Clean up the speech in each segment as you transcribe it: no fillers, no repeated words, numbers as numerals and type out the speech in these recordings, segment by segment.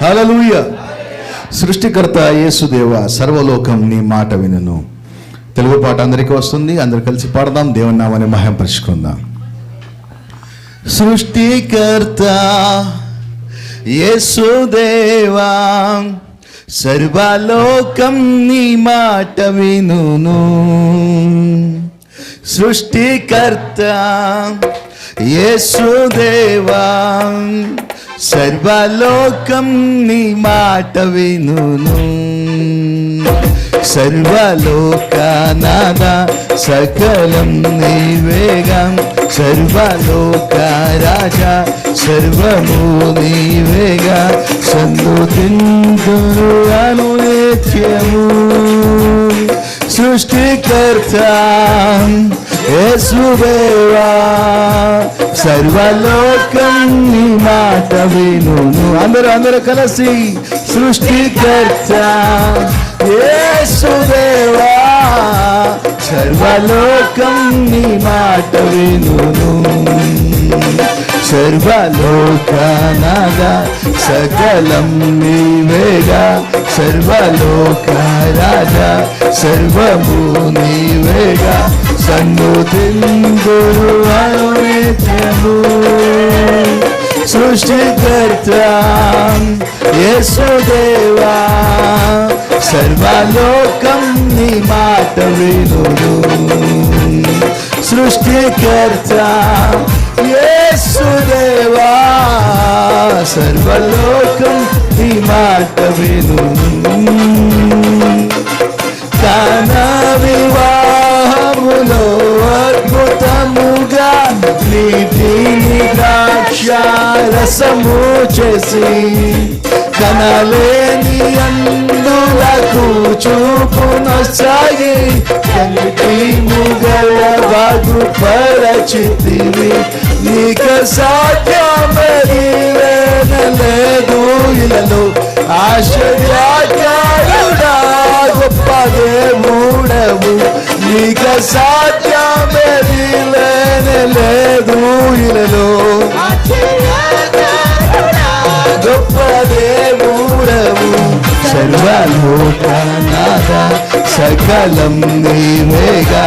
హల్లెలూయా. సృష్టికర్త యేసుదేవ, సర్వలోకం నీ మాట వినును. తెలుగు పాట అందరికీ వస్తుంది, అందరు కలిసి పాడదాం, దేవుని నామాన్ని మహింపరచుకుందాం. సృష్టికర్త యేసుదేవా, సర్వలోకం నీ మాట వినును. సృష్టికర్త యేసుదేవా, సర్వలోకం నీ మాట వినును. సర్వలోకనాథ సకలం నీవేగా, సర్వలోక రాజా సర్వము నీవేగా. సన్నుతింతును అనునిత్యము. సృష్టికర్త యేసుదేవా, సర్వలోకం నీ మాట వినును. అందరూ కలిసి సృష్టికర్త యేసుదేవా, సర్వలోకం నీ మాట వినును. సర్వలోకనాథ సకలం నీవేగా, సర్వలోక రాజా సర్వము నీవేగా. సన్నుతింతును అనునిత్యము. సృష్టికర్త యేసుదేవా, సర్వలోకం నీ మాట వినును. సృష్టికర్త యేసుదేవా, సర్వలోకం నీ మాట వినును. తన వివాహములో అద్భుతముగా నీటిని ద్రాక్షారసము చేసి, కనలేని అందులకు చూపునొసగి, కంటి ముగల బాగుపరచితివి. నీక సాధ్యమని లేదు ఇలలో, ఆశ్చర్యకారుడా గొప్ప దేవుడవు. నీక సాధ్యమని లేదు ఇలలో, గొప్ప దేవుడవు. సర్వలోకనాథ సకలం నీవేగా,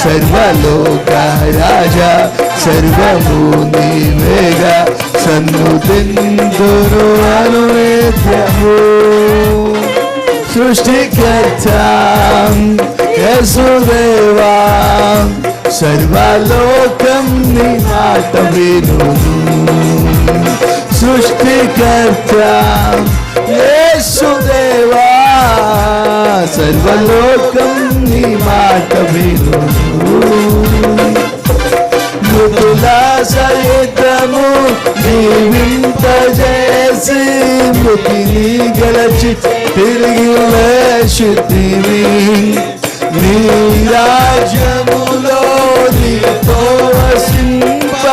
సర్వలోక రాజా సర్వము నీవేగా. సన్నుతింతును అనునిత్యము. సృష్టికర్త యేసుదేవా, సర్వలోకం నీ మాట వినును. సృష్టికర్త యేసుదేవా, సర్వలోకం నీ మాట వినును. మృతుల సహితము జీవింపజేసి, మృతిని గెలచి తిరిగి లేచితివి. నీ రాజ్యములో నీతో వసింప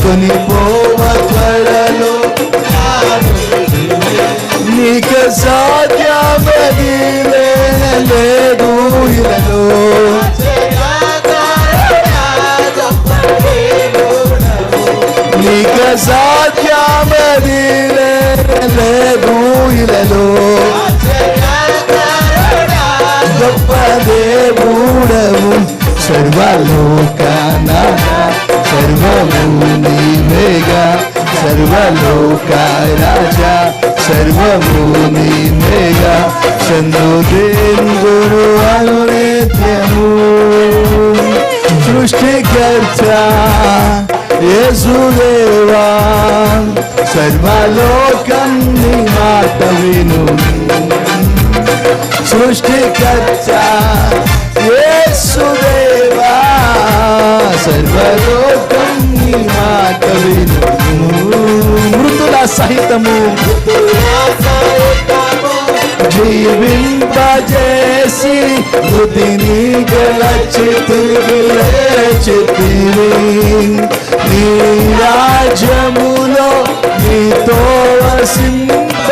కొనిపోవ త్వరలో. నీకు సాధ్యమని లేదు ఇలలో, నీకు సాధ్యమని లేదు ఇలలో, గొప్ప దేవుడవు. సర్వలోకనాథ సర్వము నీవేగా, సర్వలోక రాజా సర్వము నీవేగా. సన్నుతింతును అనునిత్యము. సృష్టికర్త యేసుదేవా, సర్వలోకం నీ మాట వినును. సృష్టికర్త యేసుదేవా, సర్వలోకం నీ మాట వినును. మృతుల సహితము జీవింపజేసి, మృతిని గెలచి తిరిగి లేచితివి. నీ రాజ్యములో నీతో వసింప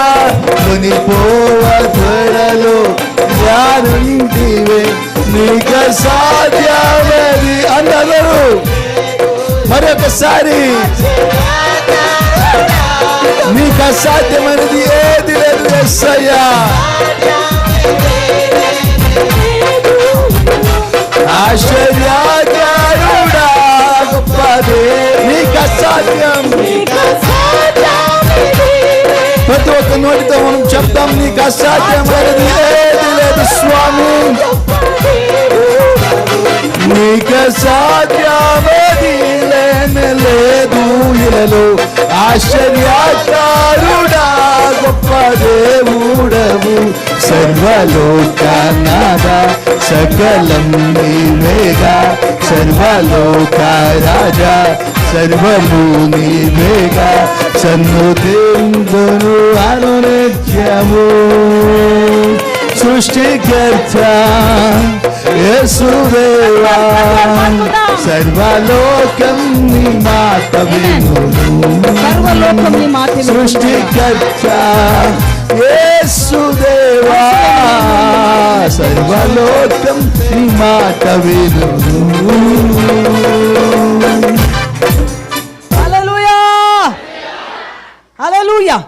కొనిపోవ త్వరలో. యారుంటివే నీకు సాధ్యమని. అందరూ మరొకసారి నీకు అసాధ్యమైనది ఏది యేసయ్యా ఆశ్చర్యకరుడా గొప్పదే నీకు అసాధ్యం. ప్రతి ఒక్క నోటితో మనం చెప్తాం, నీకు అసాధ్యం అనేది ఏది లేదు స్వామి. నీకు అసాధ్యమేది లేనే లేదు ఇలలో. ఆశ్చర్యకరుడా గొప్ప దేవుడవు, సర్వలోకనాథ సకలం నీవేగా. సర్వలోక రాజా సర్వము నీవేగా. సన్నుతిందును అనునిత్యము సృష్టికర్త యేసుదేవా. సర్వలోకం నీ మాట వినును. సృష్టికర్త యేసుదేవా. సర్వలోకం నీ మాట వినును. హల్లెలూయా హల్లెలూయా.